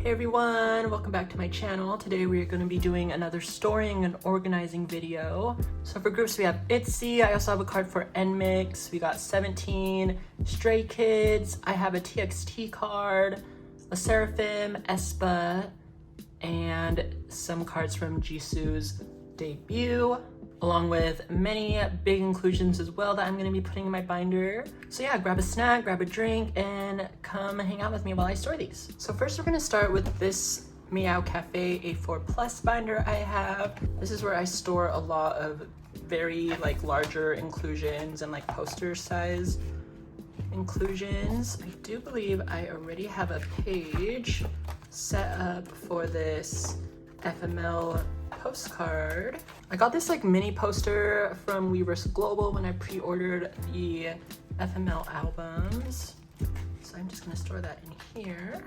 Hey everyone, welcome back to my channel. Today we are going to be doing another storing and organizing video. So for groups we have itzy, I also have a card for nmixx, we got 17, Stray Kids, I have a txt card, a sserafim, aespa, and some cards from Jisoo's debut, along with many big inclusions as well that I'm going to be putting in my binder. So yeah, grab a snack, grab a drink, and come hang out with me while I store these. So first we're going to start with this Meow Cafe A4 Plus binder I have. This is where I store a lot of very larger inclusions and poster size inclusions. I do believe I already have a page set up for this FML postcard. I got this mini poster from Weverse Global when I pre-ordered the FML albums. So I'm just gonna store that in here.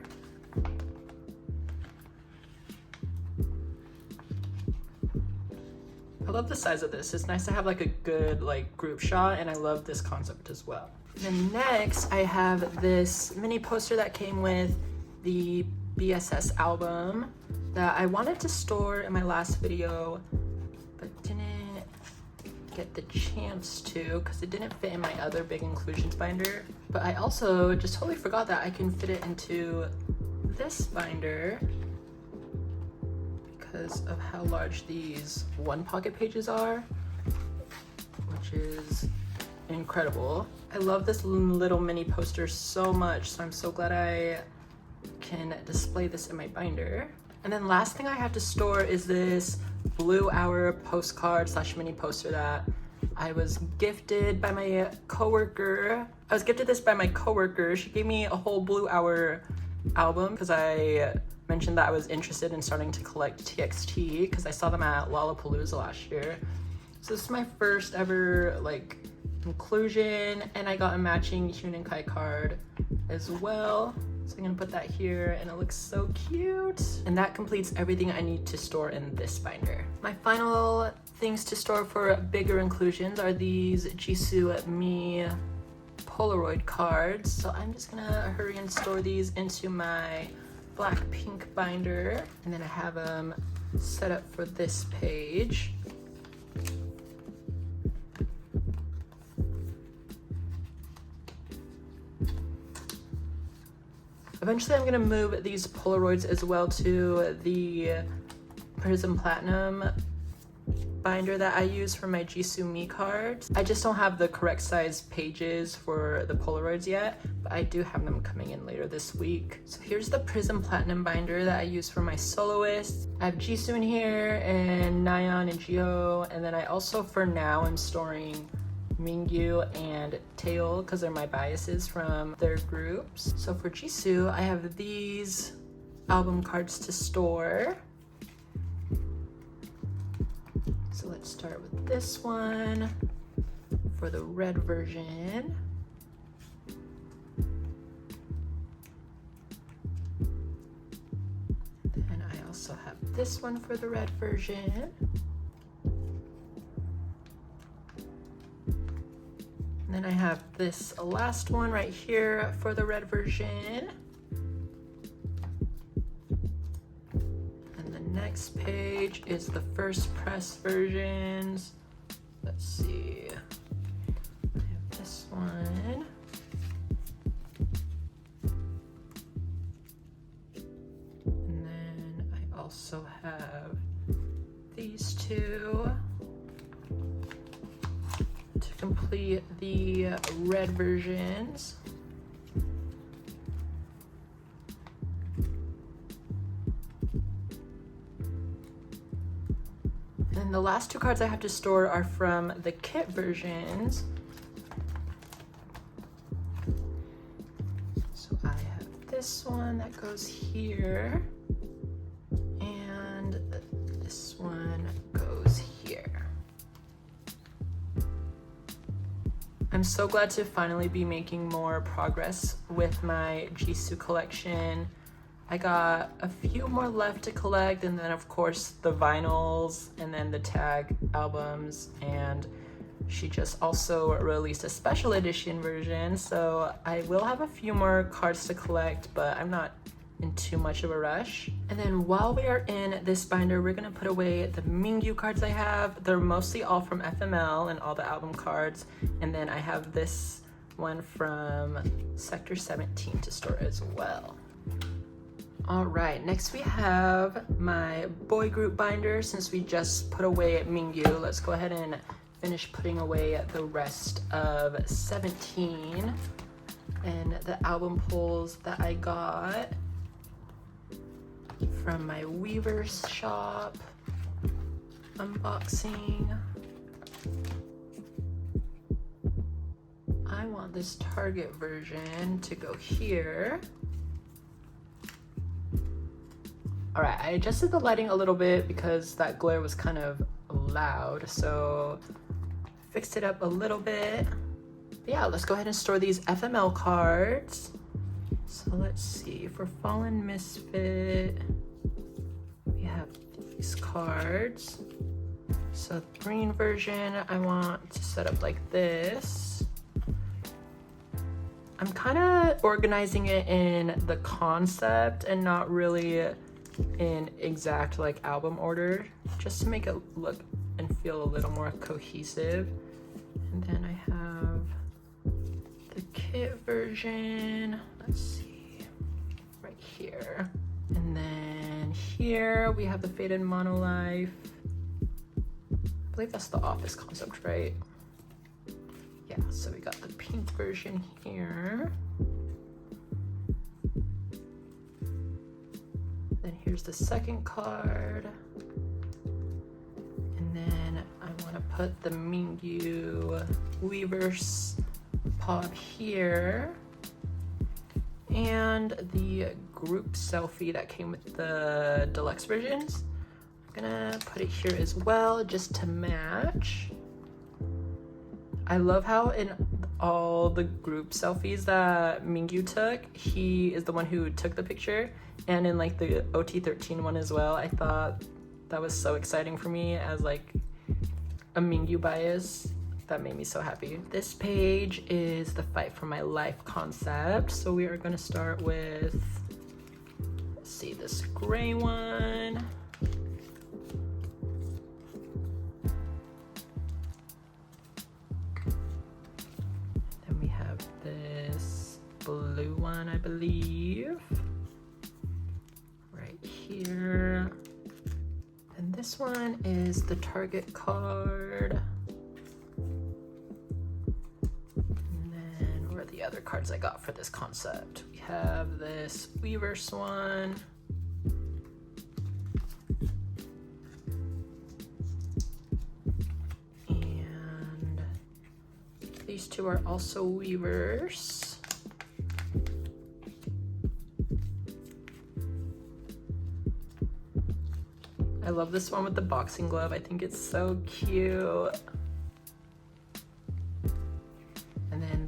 I love the size of this. It's nice to have a good group shot, and I love this concept as well. Then next I have this mini poster that came with the BSS album that I wanted to store in my last video but didn't get the chance to because it didn't fit in my other big inclusions binder. But I also just totally forgot that I can fit it into this binder because of how large these one pocket pages are, which is incredible. I love this little mini poster so much, so I'm so glad I can display this in my binder. And then last thing I have to store is this Blue Hour postcard / mini poster that I was gifted by my coworker. I was gifted this by my coworker. She gave me a whole Blue Hour album because I mentioned that I was interested in starting to collect TXT because I saw them at Lollapalooza last year. So this is my first ever inclusion, and I got a matching Huninkai card as well. So I'm gonna put that here, and it looks so cute. And that completes everything I need to store in this binder. My final things to store for bigger inclusions are these Jisoo Me Polaroid cards. So I'm just gonna hurry and store these into my black pink binder. And then I have them set up for this page. Eventually I'm gonna move these Polaroids as well to the Prism Platinum binder that I use for my Jisoo Me cards. I just don't have the correct size pages for the Polaroids yet, but I do have them coming in later this week. So here's the Prism Platinum binder that I use for my soloists. I have Jisoo in here, and Nayeon and Jihyo, and then I also, for now, I'm storing Mingyu and Taeil because they're my biases from their groups. So for Jisoo, I have these album cards to store. So let's start with this one for the red version. Then I also have this one for the red version. And then I have this last one right here for the red version. And the next page is the first press versions. Let's see. I have this one. And then I also have these two to complete the red versions. And the last two cards I have to store are from the kit versions. So I have this one that goes here, and this one goes here. I'm so glad to finally be making more progress with my Jisoo collection. I got a few more left to collect, and then of course the vinyls, and then the tag albums, and she just also released a special edition version, so I will have a few more cards to collect, but I'm not in too much of a rush. And then while we are in this binder, we're gonna put away the Mingyu cards I have. They're mostly all from FML and all the album cards. And then I have this one from Sector 17 to store as well. All right, next we have my boy group binder. Since we just put away Mingyu, let's go ahead and finish putting away the rest of 17 and the album pulls that I got from my Weaver's shop unboxing. I want this Target version to go here. All right, I adjusted the lighting a little bit because that glare was kind of loud, so fixed it up a little bit. But yeah, let's go ahead and store these FML cards. So let's see, for Fallen Misfit, we have these cards. So the green version, I want to set up like this. I'm kind of organizing it in the concept and not really in exact like album order, just to make it look and feel a little more cohesive. And then I have the kit version, let's see, right here. And then here we have the Faded Monolife. I believe that's the Office concept, right? Yeah, so we got the pink version here. Then here's the second card. And then I want to put the Mingyu Weaver's pob here. And the group selfie that came with the deluxe versions. I'm gonna put it here as well, just to match. I love how in all the group selfies that Mingyu took, he is the one who took the picture. And in like the OT13 one as well, I thought that was so exciting for me as like a Mingyu bias. That made me so happy. This page is the Fight for My Life concept. So we are gonna start with, let's see, this gray one. Then we have this blue one, I believe. Right here. And this one is the Target card. The other cards I got for this concept. We have this Weaver's one. And these two are also Weavers. I love this one with the boxing glove. I think it's so cute.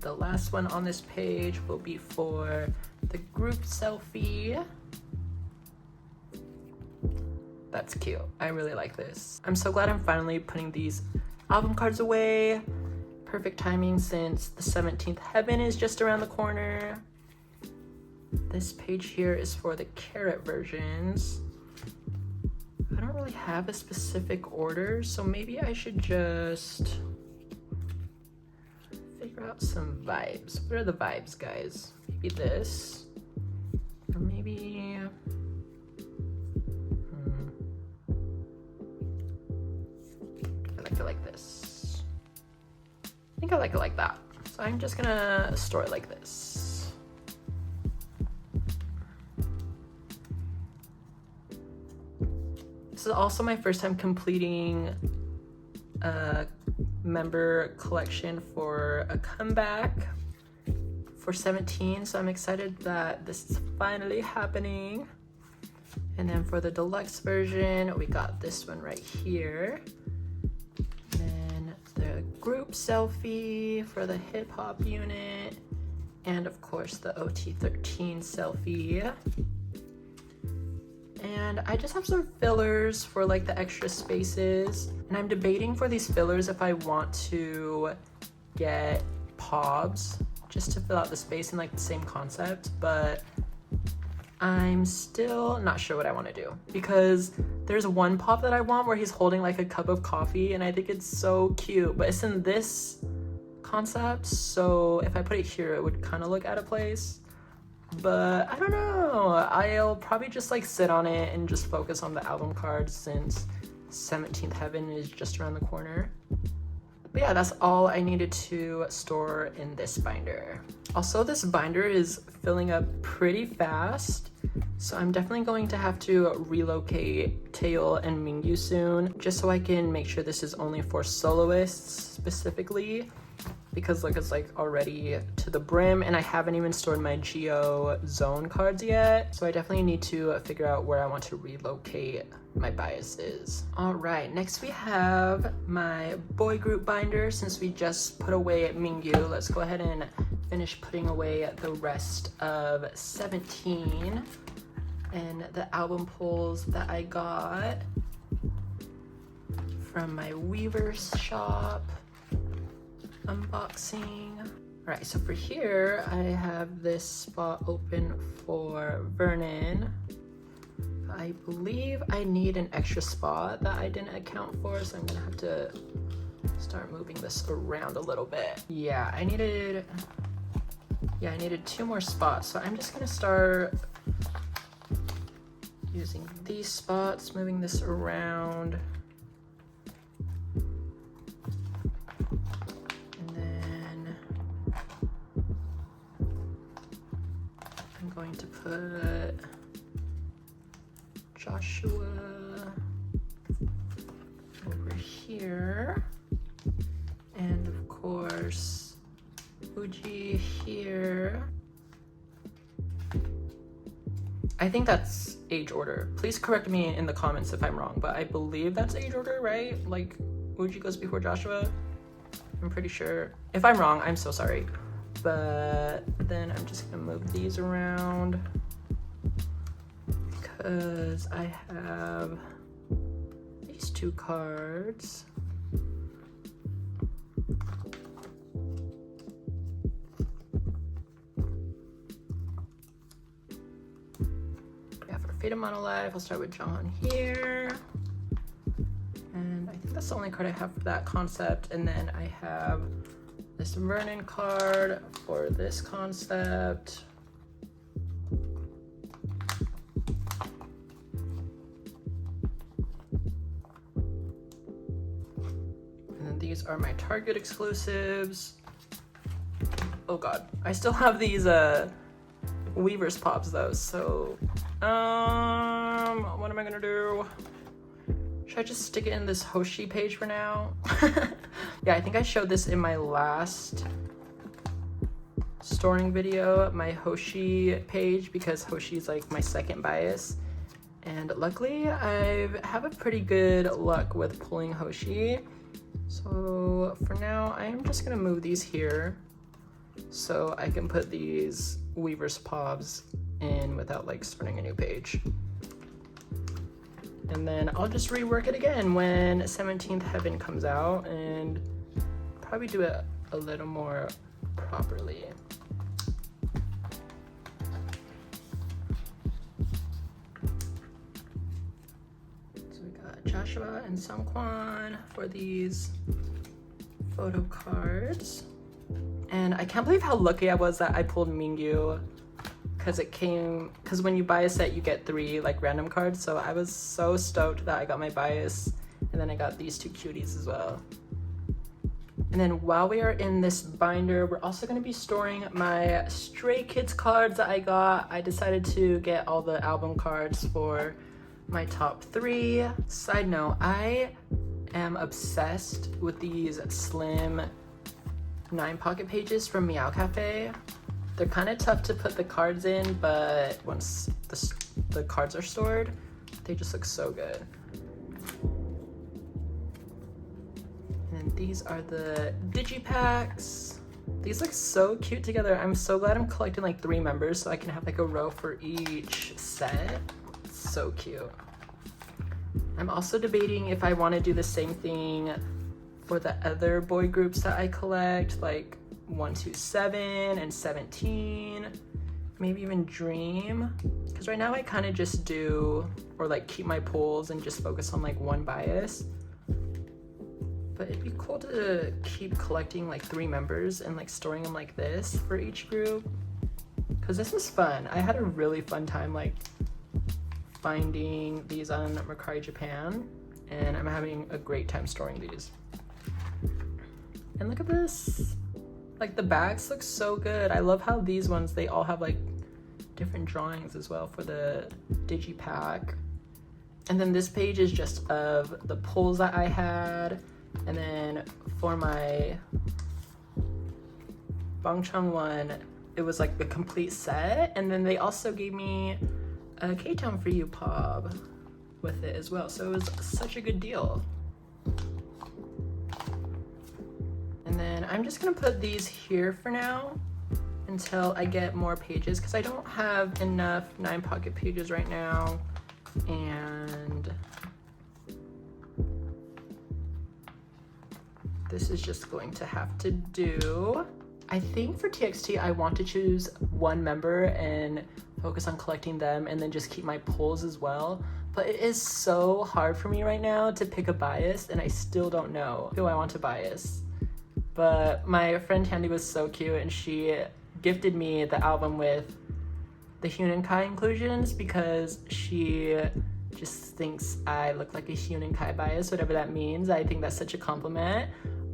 The last one on this page will be for the group selfie. That's cute. I really like this. I'm so glad I'm finally putting these album cards away. Perfect timing since the 17th Heaven is just around the corner. This page here is for the Carrot versions. I don't really have a specific order, so maybe I should just figure out some vibes. What are the vibes, guys? Maybe this, or maybe I like it like this. I think I like it like that. So I'm just gonna store it like this. This is also my first time completing a member collection for a comeback for 17, so I'm excited that this is finally happening. And then for the deluxe version, we got this one right here. And then the group selfie for the hip hop unit, and of course the OT13 selfie. And I just have some fillers for like the extra spaces. And I'm debating for these fillers if I want to get pobs just to fill out the space in like the same concept. But I'm still not sure what I want to do, because there's one pop that I want where he's holding like a cup of coffee, and I think it's so cute, but it's in this concept, so if I put it here it would kind of look out of place. But I don't know, I'll probably just like sit on it and just focus on the album cards since 17th Heaven is just around the corner. But yeah, that's all I needed to store in this binder. Also, this binder is filling up pretty fast, so I'm definitely going to have to relocate Taeil and Mingyu soon, just so I can make sure this is only for soloists specifically, because look, it's like already to the brim, and I haven't even stored my Geo zone cards yet, so I definitely need to figure out where I want to relocate my biases. All right, next we have my boy group binder. Since we just put away Mingyu, let's go ahead and finish putting away the rest of 17 and the album pulls that I got from my Weaver's shop unboxing. All right, so for here I have this spot open for Vernon. I believe I need an extra spot that I didn't account for, so I'm gonna have to start moving this around a little bit. Yeah, I needed 2 more spots, so I'm just gonna start using these spots, moving this around. And then I'm going to put Joshua over here, and of course Uji here. I think that's age order. Please correct me in the comments if I'm wrong, but I believe that's age order, right? Like Uji goes before Joshua. I'm pretty sure. If I'm wrong, I'm so sorry. But then I'm just gonna move these around, because I have these 2 cards. Yeah, for Fate of Monolife, I'll start with John here. And I think that's the only card I have for that concept. And then I have this Vernon card for this concept. These are my Target exclusives. Oh god, I still have these Weaver's Pops though, so what am I gonna do? Should I just stick it in this Hoshi page for now? Yeah, I think I showed this in my last storing video, my Hoshi page, because Hoshi is like my second bias. And luckily I have a pretty good luck with pulling Hoshi. So for now, I'm just gonna move these here so I can put these Weaver's Pobs in without like starting a new page. And then I'll just rework it again when 17th Heaven comes out and probably do it a little more properly. Joshua and Sungkwan for these photo cards. And I can't believe how lucky I was that I pulled Mingyu, because when you buy a set you get 3 like random cards, so I was so stoked that I got my bias, and then I got these 2 cuties as well. And then while we are in this binder, we're also going to be storing my Stray Kids cards that I got. I decided to get all the album cards for my top 3. Side note, I am obsessed with these slim 9 pocket pages from Meow Cafe. They're kind of tough to put the cards in, but once the cards are stored, they just look so good. And these are the digipacks. These look so cute together. I'm so glad I'm collecting like 3 members so I can have like a row for each set. So cute. I'm also debating if I want to do the same thing for the other boy groups that I collect, like 127 and 17. maybe even dream, because right now I kind of just do, or like keep my pulls and just focus on like one bias. But it'd be cool to keep collecting like 3 members and like storing them like this for each group, because this was fun. I had a really fun time like finding these on Mercari Japan, and I'm having a great time storing these. And look at this, like the backs look so good. I love how these ones, they all have like different drawings as well for the digipack. And then this page is just of the pulls that I had. And then for my Bangchang one, it was like the complete set. And then they also gave me a K-Town for You pob with it as well. So it was such a good deal. And then I'm just gonna put these here for now until I get more pages, because I don't have enough 9 pocket pages right now. And this is just going to have to do. I think for TXT, I want to choose 1 member and focus on collecting them, and then just keep my pulls as well. But it is so hard for me right now to pick a bias, and I still don't know who I want to bias. But my friend Tandy was so cute, and she gifted me the album with the Hunan-Kai inclusions, because she just thinks I look like a Hunan-Kai bias, whatever that means. I think that's such a compliment.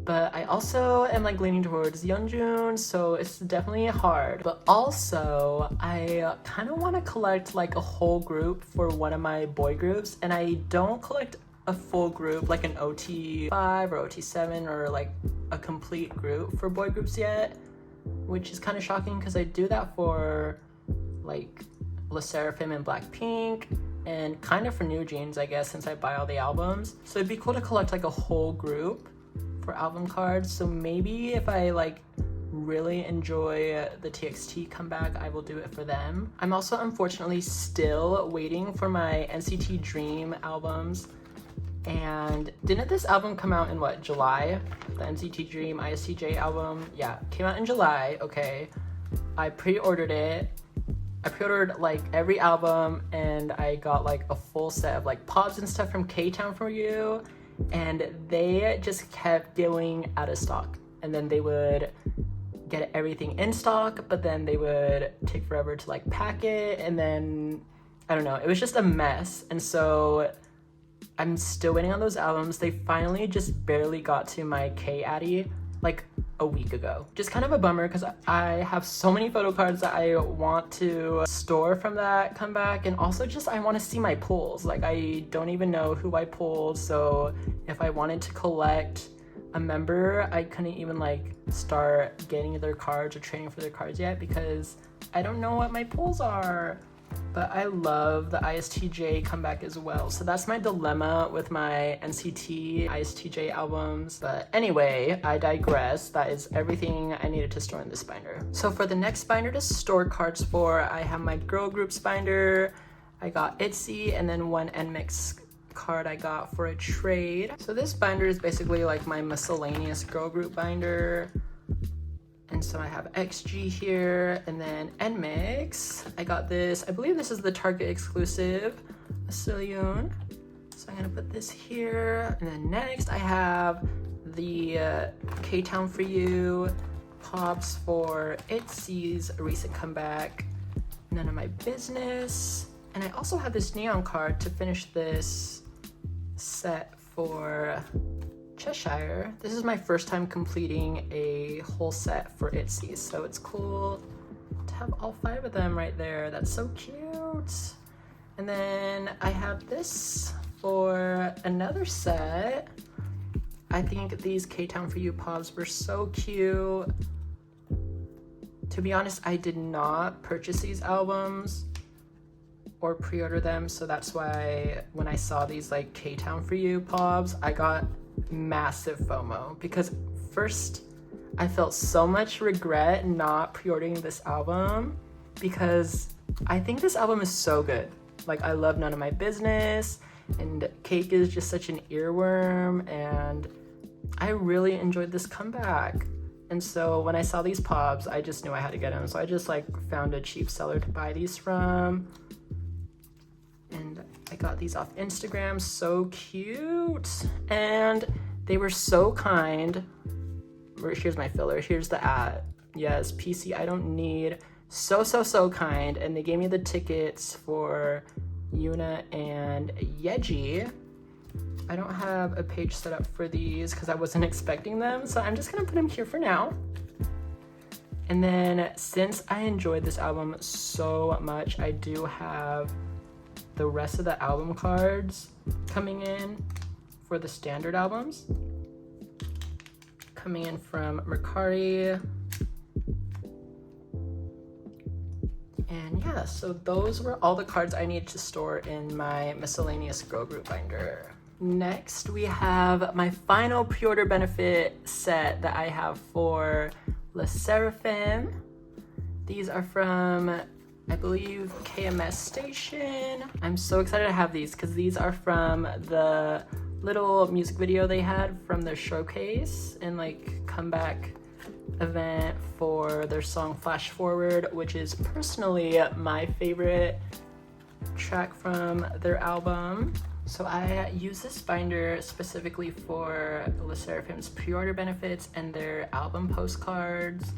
But I also am like leaning towards Yeonjun, so it's definitely hard. But also, I kind of want to collect like a whole group for one of my boy groups, and I don't collect a full group like an OT5 or OT7 or like a complete group for boy groups yet, which is kind of shocking because I do that for like sserafim and Blackpink, and kind of for New Jeans, I guess, since I buy all the albums. So it'd be cool to collect like a whole group for album cards. So maybe if I like really enjoy the TXT comeback, I will do it for them. I'm also unfortunately still waiting for my NCT Dream albums. And didn't this album come out in what, July? The NCT Dream ISTJ album? Yeah, came out in July, okay. I pre-ordered it. I pre-ordered like every album, and I got like a full set of like pobs and stuff from K-Town for You, and they just kept going out of stock. And then they would get everything in stock, but then they would take forever to like pack it, and then I don't know, it was just a mess. And so I'm still waiting on those albums. They finally just barely got to my K-Addy like a week ago. Just kind of a bummer, because I have so many photo cards that I want to store from that comeback, and also just I want to see my pulls. Like I don't even know who I pulled, so if I wanted to collect a member, I couldn't even like start getting their cards or trading for their cards yet, because I don't know what my pulls are. But I love the ISTJ comeback as well. So that's my dilemma with my NCT ISTJ albums. But anyway, I digress. That is everything I needed to store in this binder. So for the next binder to store cards for, I have my girl groups binder. I got itzy, and then one nmixx card I got for a trade. So this binder is basically like my miscellaneous girl group binder. And so I have XG here, and then nmixx. I got this, I believe this is the Target exclusive, a Silyoon. So I'm gonna put this here. And then next I have the K-Town for You, pobs for itzy's recent comeback, None of My Business. And I also have this neon card to finish this set for Cheshire. This is my first time completing a whole set for itzy, so it's cool to have all 5 of them right there. That's so cute. And then I have this for another set. I think these K-Town for You pobs were so cute. To be honest, I did not purchase these albums or pre-order them, so that's why when I saw these like K-Town for You pobs, I got massive FOMO, because first I felt so much regret not pre-ordering this album, because I think this album is so good. Like I love None of My Business, and Cake is just such an earworm, and I really enjoyed this comeback. And so when I saw these pobs, I just knew I had to get them. So I just like found a cheap seller to buy these from. And I got these off Instagram. So cute. And they were so kind. Here's my filler. Here's the ad. Yes, PC I don't need. So kind. And they gave me the tickets for Yuna and Yeji. I don't have a page set up for these because I wasn't expecting them, so I'm just gonna put them here for now. And then since I enjoyed this album so much, I do have the rest of the album cards coming in for the standard albums. Coming in from Mercari. And yeah, so those were all the cards I needed to store in my miscellaneous girl group binder. Next, we have my final pre-order benefit set that I have for sserafim. These are from, I believe, KMS Station. I'm so excited to have these because these are from the little music video they had from their showcase and like comeback event for their song Flash Forward, which is personally my favorite track from their album. So I use this binder specifically for sserafim's pre-order benefits and their album postcards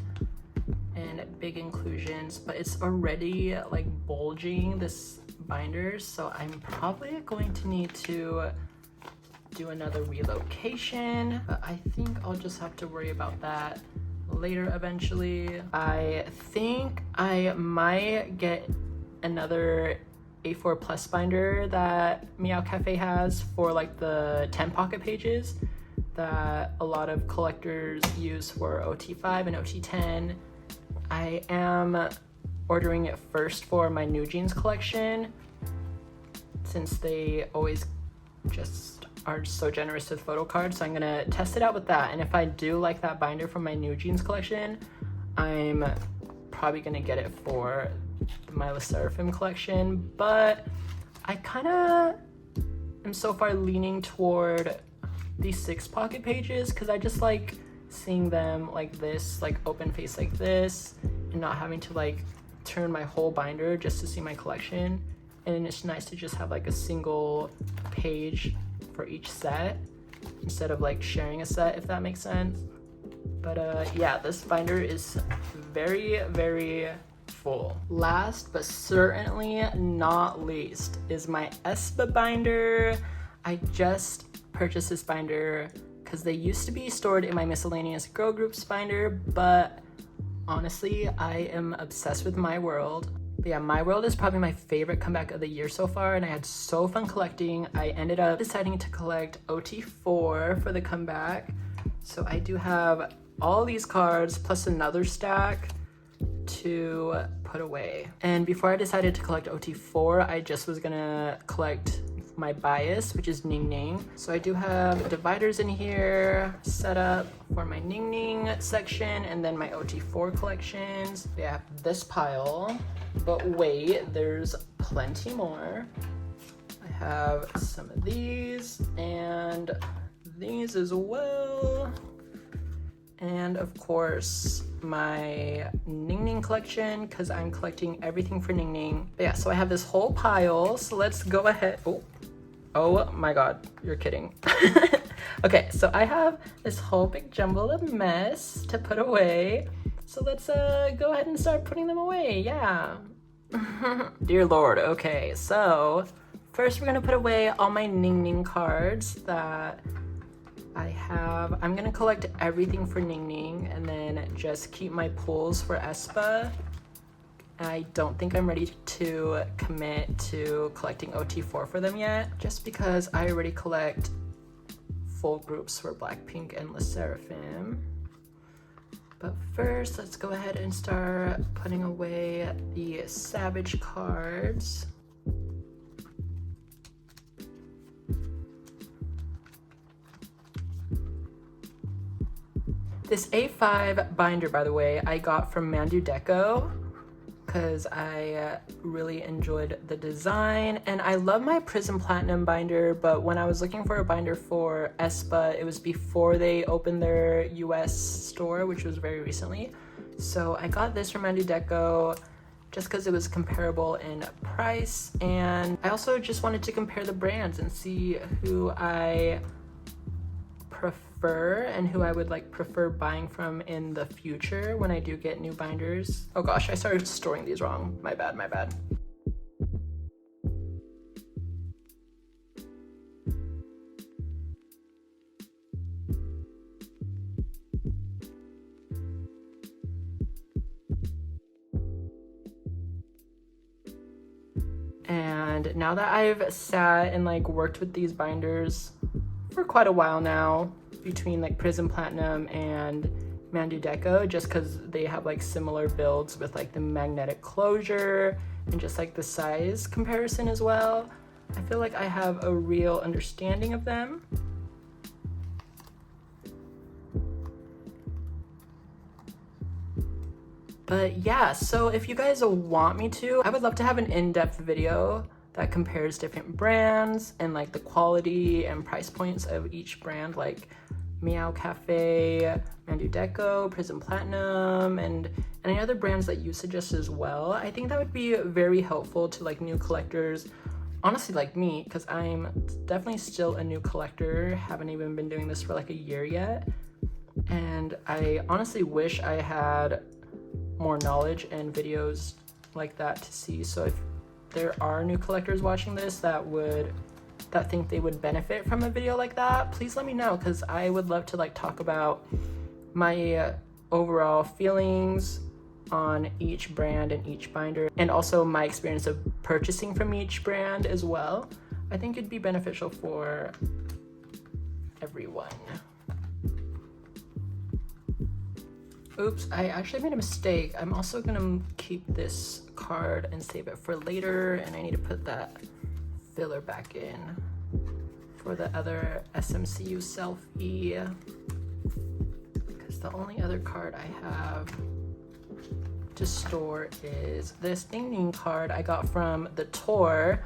and big inclusions, but it's already like bulging, this binder, so I'm probably going to need to do another relocation, but I think I'll just have to worry about that later eventually. I think I might get another A4 plus binder that Meow Cafe has for like the 10 pocket pages that a lot of collectors use for OT5 and OT10. I am ordering it first for my New Jeans collection since they always just are so generous with photo cards, so I'm gonna test it out with that, and if I do like that binder from my New Jeans collection, I'm probably gonna get it for my sserafim collection. But I kind of am so far leaning toward these 6 pocket pages because I just like seeing them like this, like open face like this, and not having to like turn my whole binder just to see my collection. And it's nice to just have like a single page for each set instead of like sharing a set, if that makes sense. But yeah, this binder is very full. Last but certainly not least is my aespa binder. I just purchased this binder because they used to be stored in my miscellaneous girl groups binder, but honestly I am obsessed with My World. But yeah, My World is probably my favorite comeback of the year so far, and I had so fun collecting. I ended up deciding to collect OT4 for the comeback, so I do have all these cards plus another stack to put away. And before I decided to collect OT4, I just was gonna collect my bias, which is Ning Ning. So I do have dividers in here set up for my Ning Ning section and then my OT4 collections. Yeah, this pile. But wait, there's plenty more. I have some of these and these as well. And of course, my Ning Ning collection, because I'm collecting everything for Ning Ning. But yeah, so I have this whole pile, so let's go ahead. Oh my God, you're kidding. Okay, so I have this whole big jumble of mess to put away. So let's go ahead and start putting them away, yeah. Dear Lord, okay, so first we're gonna put away all my Ning Ning cards that I have. I'm gonna collect everything for Ning Ning and then just keep my pulls for aespa. I don't think I'm ready to commit to collecting OT4 for them yet, just because I already collect full groups for Blackpink and sserafim. But first, let's go ahead and start putting away the Savage cards. This A5 binder, by the way, I got from Mandu Deco because I really enjoyed the design, and I love my Prism Platinum binder, but when I was looking for a binder for aespa, it was before they opened their US store, which was very recently. So I got this from Deco just because it was comparable in price, and I also just wanted to compare the brands and see who I prefer and who I would like prefer buying from in the future when I do get new binders. Oh gosh, I started storing these wrong. My bad, my bad. And now that I've sat and like worked with these binders for quite a while now, between like Prism Platinum and Deco, just because they have like similar builds with like the magnetic closure and just like the size comparison as well, I feel like I have a real understanding of them. But yeah, so if you guys want me to, I would love to have an in-depth video that compares different brands and like the quality and price points of each brand, like Meow Cafe, Deco, Prism Platinum, and any other brands that you suggest as well. I think that would be very helpful to like new collectors, honestly like me, because I'm definitely still a new collector, haven't even been doing this for like a year yet, and I honestly wish I had more knowledge and videos like that to see. So if there are new collectors watching this that think they would benefit from a video like that, please let me know, because I would love to like talk about my overall feelings on each brand and each binder, and also my experience of purchasing from each brand as well. I think it'd be beneficial for everyone. Oops, I actually made a mistake. I'm also gonna keep this card and save it for later, and I need to put that filler back in for the other SMCU selfie, because the only other card I have to store is this Ding Ding card I got from the tour.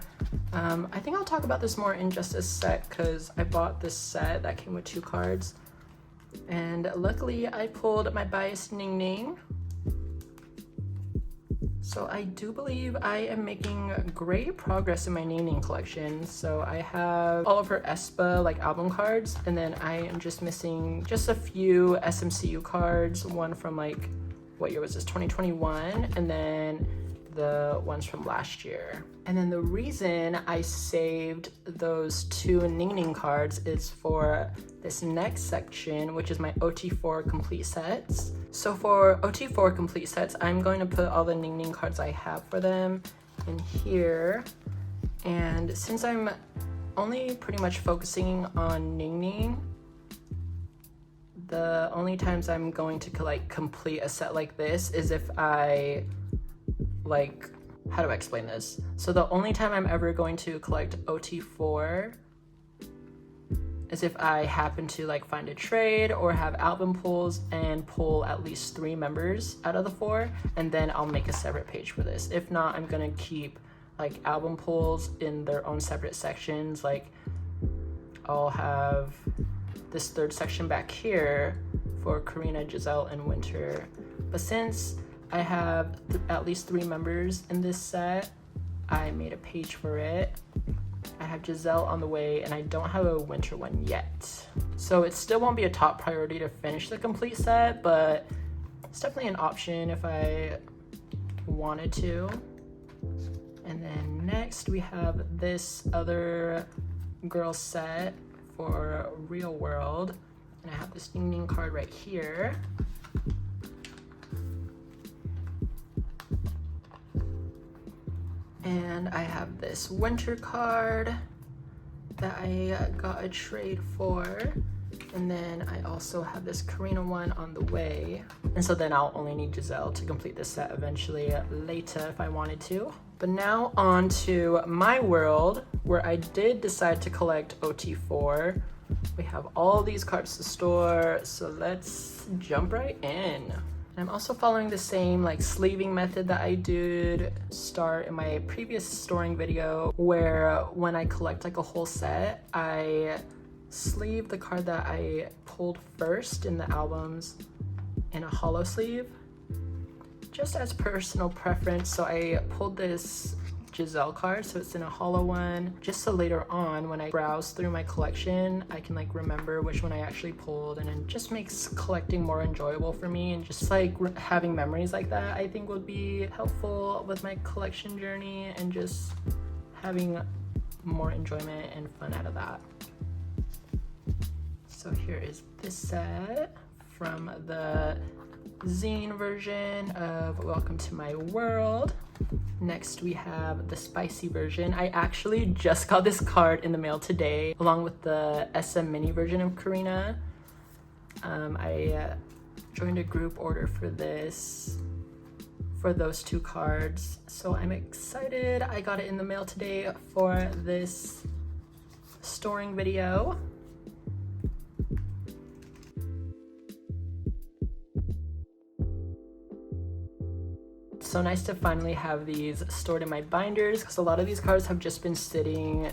I think I'll talk about this more in just a sec, because I bought this set that came with 2 cards. And luckily I pulled my biased Ning Ning. So I do believe I am making great progress in my Ning Ning collection. So I have all of her aespa like album cards, and then I am just missing just a few SMCU cards, one from like, what year was this, 2021, and then the ones from last year. And then the reason I saved those 2 Ning Ning cards is for this next section, which is my OT4 complete sets. So for OT4 complete sets, I'm going to put all the Ning Ning cards I have for them in here. And since I'm only pretty much focusing on Ning Ning, the only times I'm going to like complete a set like this is if I like, how do I explain this? So the only time I'm ever going to collect OT4 is if I happen to like find a trade or have album pulls and pull at least 3 members out of the 4, and then I'll make a separate page for this. If not, I'm gonna keep like album pulls in their own separate sections. Like I'll have this 3rd section back here for Karina, Giselle, and Winter. But since I have at least 3 members in this set, I made a page for it. I have Giselle on the way, and I don't have a Winter one yet. So it still won't be a top priority to finish the complete set, but it's definitely an option if I wanted to. And then next we have this other girl set for Real World, and I have this Ding Ding card right here. And I have this Winter card that I got a trade for. And then I also have this Karina one on the way. And so then I'll only need Giselle to complete this set eventually later if I wanted to. But now on to my world, where I did decide to collect OT4. We have all these cards to store, so let's jump right in. And I'm also following the same like sleeving method that I did start in my previous storing video, where when I collect like a whole set, I sleeve the card that I pulled first in the albums in a hollow sleeve, just as personal preference. So I pulled this Jisoo card, so it's in a hollow one, just so later on when I browse through my collection, I can like remember which one I actually pulled, and it just makes collecting more enjoyable for me. And just like having memories like that, I think would be helpful with my collection journey, and just having more enjoyment and fun out of that. So here is this set from the zine version of Welcome to My World. Next we have the spicy version. I actually just got this card in the mail today along with the SM mini version of Karina. I joined a group order for this, for those two cards, so I'm excited. I got it in the mail today for this storing video. So nice to finally have these stored in my binders, because a lot of these cards have just been sitting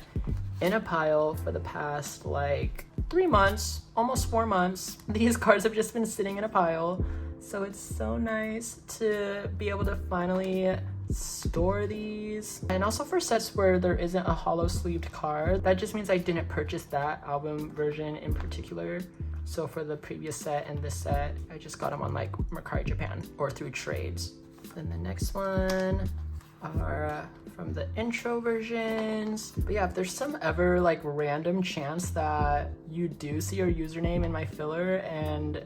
in a pile for the past like 3 months, almost 4 months. These cards have just been sitting in a pile, so it's so nice to be able to finally store these. And also for sets where there isn't a hollow sleeved card, that just means I didn't purchase that album version in particular. So for the previous set and this set, I just got them on like Mercari Japan or through trades. Then the next one are from the intro versions. But yeah, if there's some ever like random chance that you do see your username in my filler and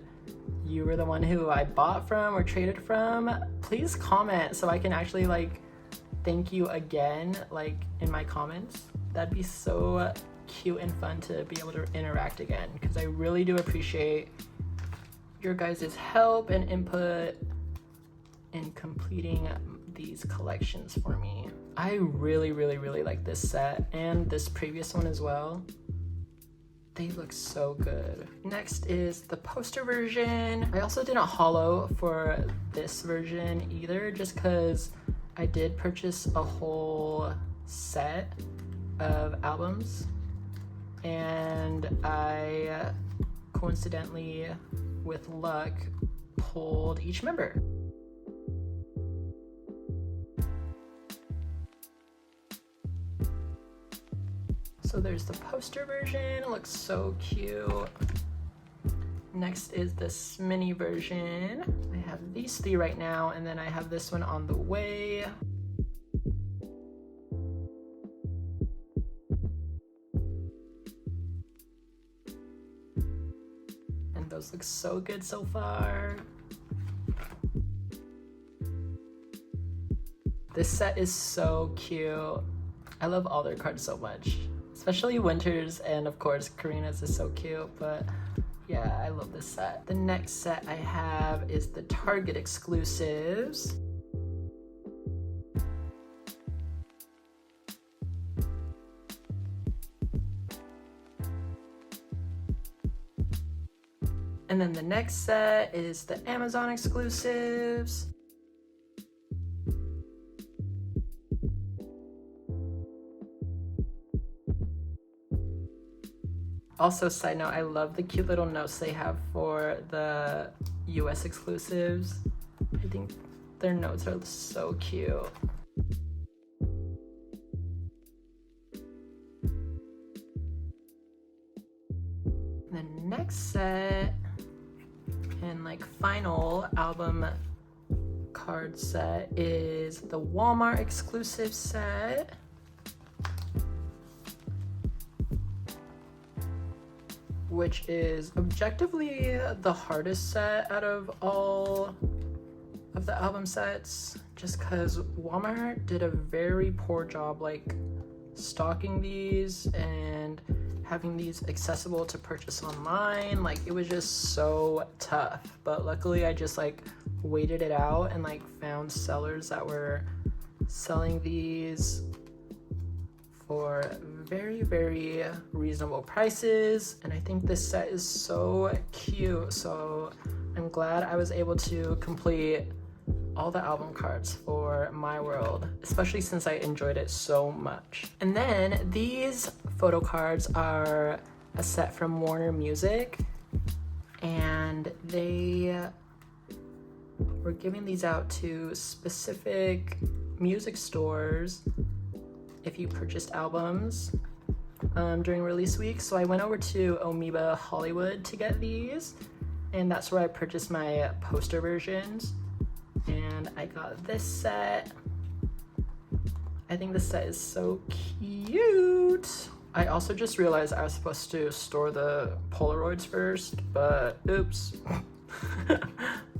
you were the one who I bought from or traded from, please comment so I can actually like thank you again like in my comments. That'd be so cute and fun to be able to interact again, because I really do appreciate your guys' help and input in completing these collections for me. I really like this set and this previous one as well. They look so good. Next is the poster version. I also didn't hollow for this version either, just because I did purchase a whole set of albums, and I coincidentally, with luck, pulled each member. So there's the poster version, it looks so cute. Next is this mini version. I have these 3 right now, and then I have this one on the way. And those look so good so far. This set is so cute. I love all their cards so much. Especially Winter's, and of course Karina's is so cute, but yeah, I love this set. The next set I have is the Target exclusives. And then the next set is the Amazon exclusives. Also, side note, I love the cute little notes they have for the US exclusives. I think their notes are so cute. The next set and like final album card set is the Walmart exclusive set. Which is objectively the hardest set out of all of the album sets, just because Walmart did a very poor job like stocking these and having these accessible to purchase online. Like, it was just so tough, but luckily I just like waited it out and like found sellers that were selling these for very reasonable prices. And I think this set is so cute, so I'm glad I was able to complete all the album cards for My World, especially since I enjoyed it so much. And then these photo cards are a set from Warner Music, and they were giving these out to specific music stores if you purchased albums during release week. So I went over to Amoeba Hollywood to get these, and that's where I purchased my poster versions. And I got this set. I think this set is so cute. I also just realized I was supposed to store the Polaroids first, but oops.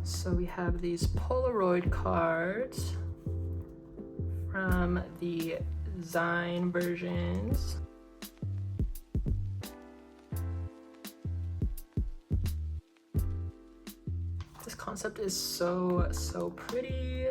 So we have these Polaroid cards from the Zine versions. This concept is so pretty.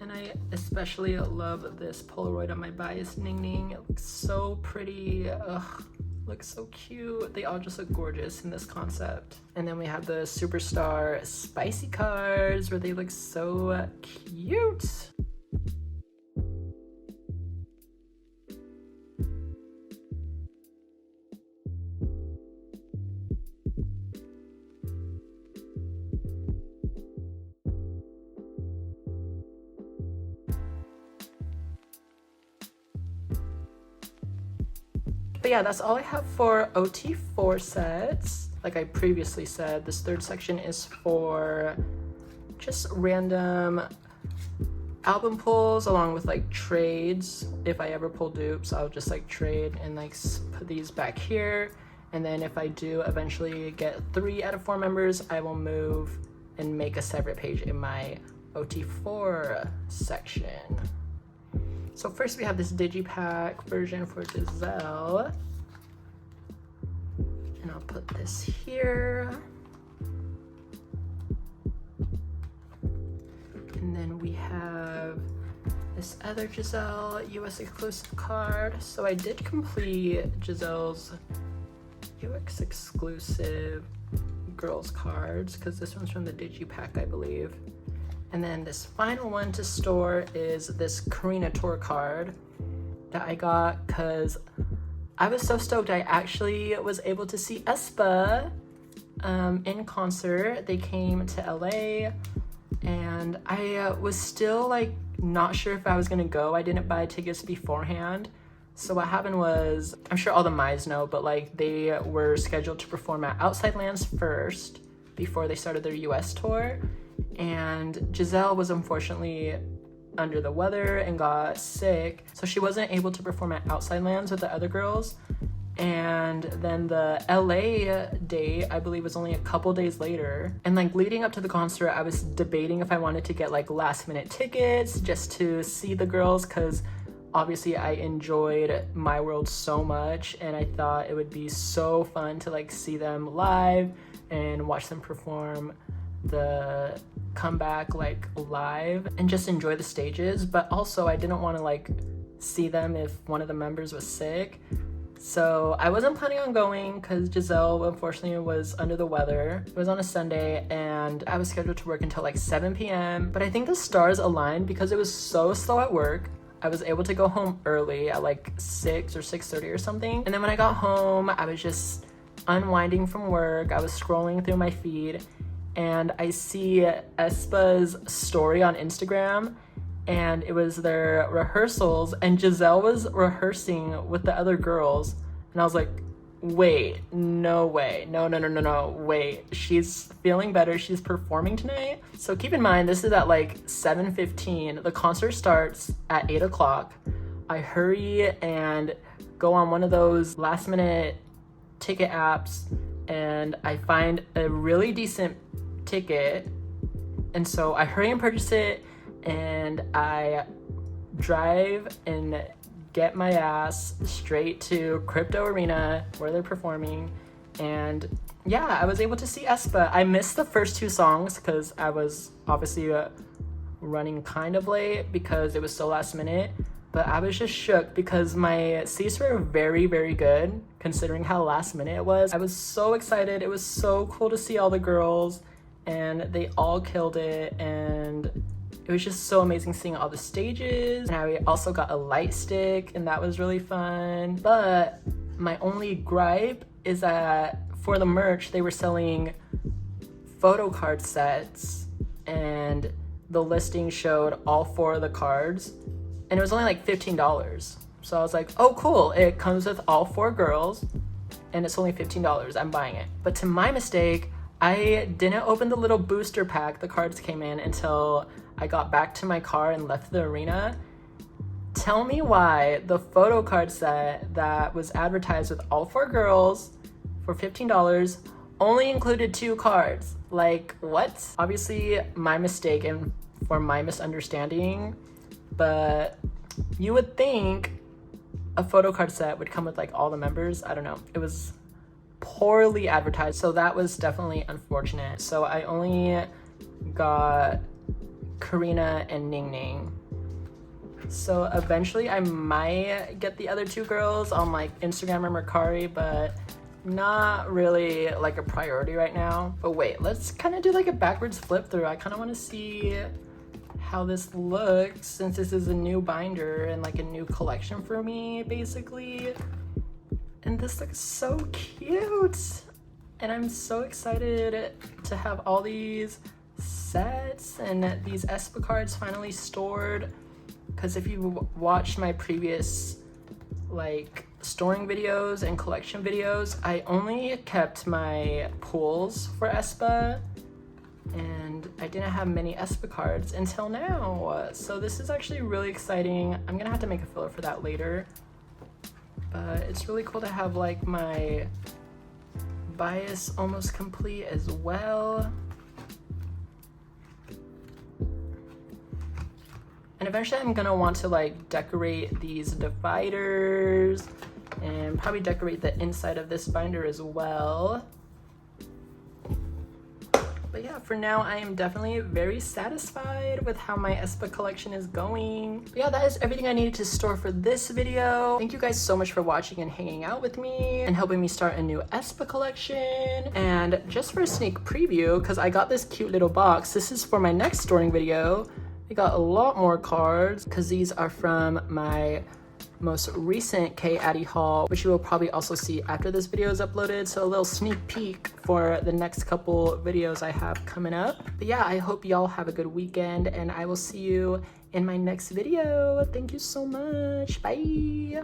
And I especially love this Polaroid on my bias Ning Ning. It looks so pretty. Ugh, looks so cute. They all just look gorgeous in this concept. And then we have the Superstar Spicy cards where they look so cute. But yeah, that's all I have for OT4 sets. Like I previously said, this third section is for just random album pulls along with like trades. If I ever pull dupes, I'll just like trade and like put these back here. And then if I do eventually get 3 out of 4 members, I will move and make a separate page in my OT4 section. So first we have this digipack version for Giselle. And I'll put this here. And then we have this other Giselle US exclusive card. So I did complete Giselle's US exclusive girls cards because this one's from the digipack, I believe. And then this final one to store is this Karina tour card that I got because I was so stoked. I actually was able to see aespa in concert. They came to LA and I was still like not sure if I was gonna go. I didn't buy tickets beforehand. So what happened was, I'm sure all the Mize know, but like they were scheduled to perform at Outside Lands first before they started their US tour. And Giselle was unfortunately under the weather and got sick, so she wasn't able to perform at Outside Lands with the other girls. And then the LA date, I believe, was only a couple days later. And like leading up to the concert, I was debating if I wanted to get like last minute tickets just to see the girls, because obviously I enjoyed My World so much and I thought it would be so fun to like see them live and watch them perform the comeback like live and just enjoy the stages. But also I didn't want to like see them if one of the members was sick, so I wasn't planning on going because Giselle unfortunately was under the weather. It was on a Sunday and I was scheduled to work until like 7 p.m. but I think the stars aligned because it was so slow at work. I was able to go home early at like 6 or 6:30 or something, and then when I got home I was just unwinding from work. I was scrolling through my feed and I see aespa's story on Instagram, and it was their rehearsals and Giselle was rehearsing with the other girls, and I was like, wait, no way, no, wait, she's feeling better, she's performing tonight. So keep in mind, this is at like 7:15, the concert starts at 8 o'clock. I hurry and go on one of those last minute ticket apps and I find a really decent ticket, and so I hurry and purchase it, and I drive and get my ass straight to Crypto Arena where they're performing. And yeah, I was able to see aespa. I missed the first 2 songs because I was obviously running kind of late because it was so last minute, but I was just shook because my seats were very, very good considering how last minute it was. I was so excited. It was so cool to see all the girls and they all killed it, and it was just so amazing seeing all the stages. And I also got a light stick and that was really fun. But my only gripe is that for the merch, they were selling photo card sets and the listing showed all 4 of the cards and it was only like $15. So I was like, oh cool, it comes with all 4 girls and it's only $15, I'm buying it. But to my mistake, I didn't open the little booster pack the cards came in until I got back to my car and left the arena. Tell me why the photo card set that was advertised with all 4 girls for $15 only included 2 cards. Like, what? Obviously my mistake and for my misunderstanding, but you would think a photo card set would come with like all the members. I don't know. It was poorly advertised, so that was definitely unfortunate. So I only got Karina and Ning Ning. So eventually I might get the other 2 girls on like Instagram or Mercari, but not really like a priority right now. But wait, let's kind of do like a backwards flip through. I kind of want to see how this looks since this is a new binder and like a new collection for me basically. And this looks so cute and I'm so excited to have all these sets and these aespa cards finally stored, because if you watched my previous like storing videos and collection videos, I only kept my pools for aespa and I didn't have many aespa cards until now. So this is actually really exciting. I'm gonna have to make a filler for that later, but it's really cool to have like my bias almost complete as well. And eventually I'm gonna want to like decorate these dividers and probably decorate the inside of this binder as well. But yeah, for now I am definitely very satisfied with how my aespa collection is going. But yeah, that is everything I needed to store for this video. Thank you guys so much for watching and hanging out with me and helping me start a new aespa collection. And just for a sneak preview, because I got this cute little box, this is for my next storing video. We got a lot more cards because these are from my most recent K-Addy haul, which you will probably also see after this video is uploaded. So a little sneak peek for the next couple videos I have coming up. But yeah, I hope y'all have a good weekend and I will see you in my next video. Thank you so much. Bye.